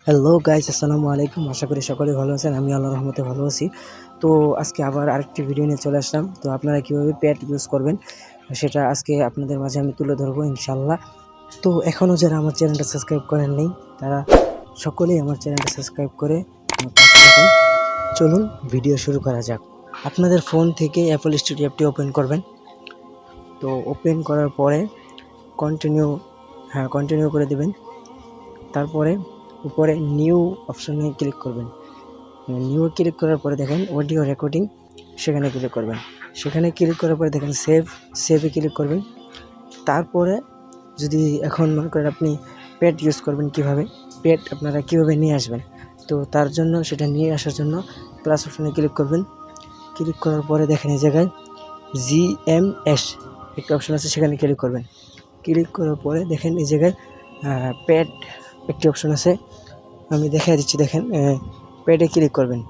Hello guys, আসসালামু আলাইকুম। আশা করি সকলে ভালো আছেন। আমি আল্লাহর রহমতে ভালো আছি। তো আজকে আবার আরেকটি ভিডিও নিয়ে চলে আসলাম। তো আপনারা কীভাবে প্যাড ইউজ করবেন সেটা আজকে আপনাদের মাঝে আমি তুলে ধরবো ইনশাল্লাহ। তো এখনও যারা আমার চ্যানেলটা সাবস্ক্রাইব করেন নেই তারা সকলেই আমার চ্যানেলটা সাবস্ক্রাইব করে আমার পাশে থাকুন। চলুন ভিডিও শুরু করা যাক। আপনাদের ফোন থেকে অ্যাপল স্টুডিও অ্যাপটি ওপেন করবেন। তো ওপেন করার পরে কন্টিনিউ করে দেবেন। তারপরে উপরে নিউ অপশনে ক্লিক করবেন। নিউ ক্লিক করার পরে দেখেন অডিও রেকর্ডিং, সেখানে ক্লিক করবেন। সেখানে ক্লিক করার পরে দেখেন সেভে ক্লিক করবেন। তারপরে যদি এখন মনে করেন আপনি প্যাড ইউজ করবেন, প্যাড আপনারা কীভাবে নিয়ে আসবেন, তো তার জন্য সেটা নিয়ে আসার জন্য প্লাস অপশনে ক্লিক করবেন। ক্লিক করার পরে দেখেন এই জায়গায় GMS একটা অপশন আছে, সেখানে ক্লিক করবেন। ক্লিক করার পরে দেখেন এই জায়গায় প্যাড একটি অপশন আছে, আমি দেখাই দিচ্ছি। দেখেন প্যাডে ক্লিক করবেন।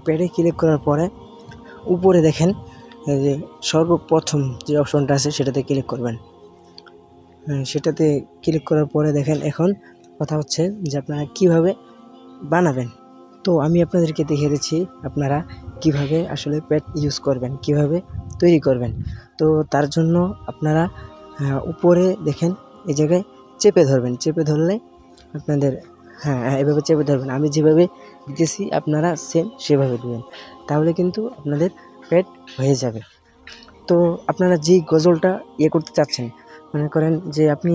প্যাডে ক্লিক করার পরে উপরে দেখেন যে সর্বপ্রথম যে অপশনটা আছে সেটাতে ক্লিক করবেন। সেটাতে ক্লিক করার পরে দেখেন এখন কথা হচ্ছে যে আপনারা কিভাবে বানাবেন। তো আমি আপনাদেরকে দেখিয়ে দিচ্ছি আপনারা কিভাবে আসলে প্যাড ইউজ করবেন, কিভাবে তৈরি করবেন। তো তার জন্য আপনারা উপরে দেখেন এই জায়গায় চেপে ধরবেন। চেপে ধরলে আপনাদের এভাবে চেপে ধরবেন। আমি যেভাবে দিতেছি আপনারা সেম সেভাবে দেবেন, তাহলে কিন্তু আপনাদের প্যাড হয়ে যাবে। তো আপনারা যেই গজলটা করতে চাচ্ছেন, মনে করেন যে আপনি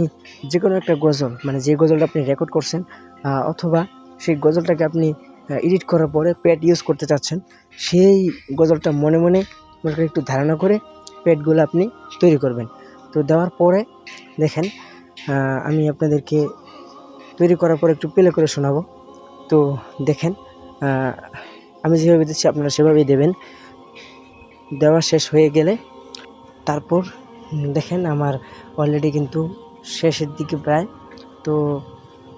যে কোনো একটা গজল, মানে যে গজলটা আপনি রেকর্ড করছেন, অথবা সেই গজলটাকে আপনি এডিট করার পরে প্যাড ইউজ করতে চাচ্ছেন, সেই গজলটা মনে মনে একটু ধারণা করে প্যাডগুলো আপনি তৈরি করবেন। তো দেওয়ার পরে দেখেন আমি আপনাদেরকে তৈরি করার পর একটু প্লে করে শোনাবো। তো দেখেন আমি যেভাবে দিচ্ছি আপনারা সেভাবেই দেবেন। দেওয়া শেষ হয়ে গেলে তারপর দেখেন আমার অলরেডি কিন্তু শেষের দিকে প্রায়। তো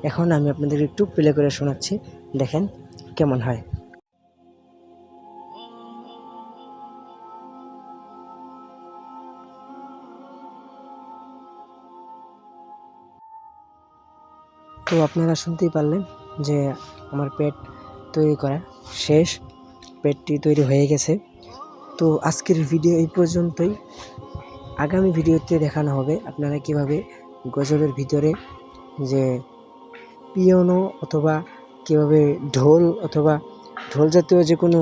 এখন আমি আপনাদের একটু প্লে করে শোনাচ্ছি, দেখেন কেমন হয়। তো আপনারা শুনতেই পারলেন যে আমার প্যাড তৈরি করা শেষ, প্যাডটি তৈরি হয়ে গেছে। তো আজকের ভিডিও এই পর্যন্তই। আগামী ভিডিওতে দেখানো হবে আপনারা কিভাবে গজলের ভিতরে যে পিয়ানো অথবা কীভাবে ঢোল অথবা ঢোল জাতীয় যে কোনো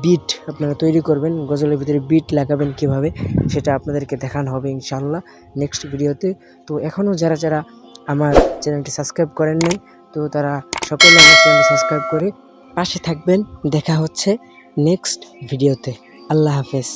বিট আপনারা তৈরি করবেন, গজলের ভিতরে বিট লাগাবেন কিভাবে, সেটা আপনাদেরকে দেখানো হবে ইনশাআল্লাহ নেক্সট ভিডিওতে। তো এখনও যারা আমার চ্যানেলটি সাবস্ক্রাইব করেন নাই, তো তারা সকলে আমার চ্যানেলটি সাবস্ক্রাইব করে পাশে থাকবেন। দেখা হচ্ছে নেক্সট ভিডিওতে। আল্লাহ হাফেজ।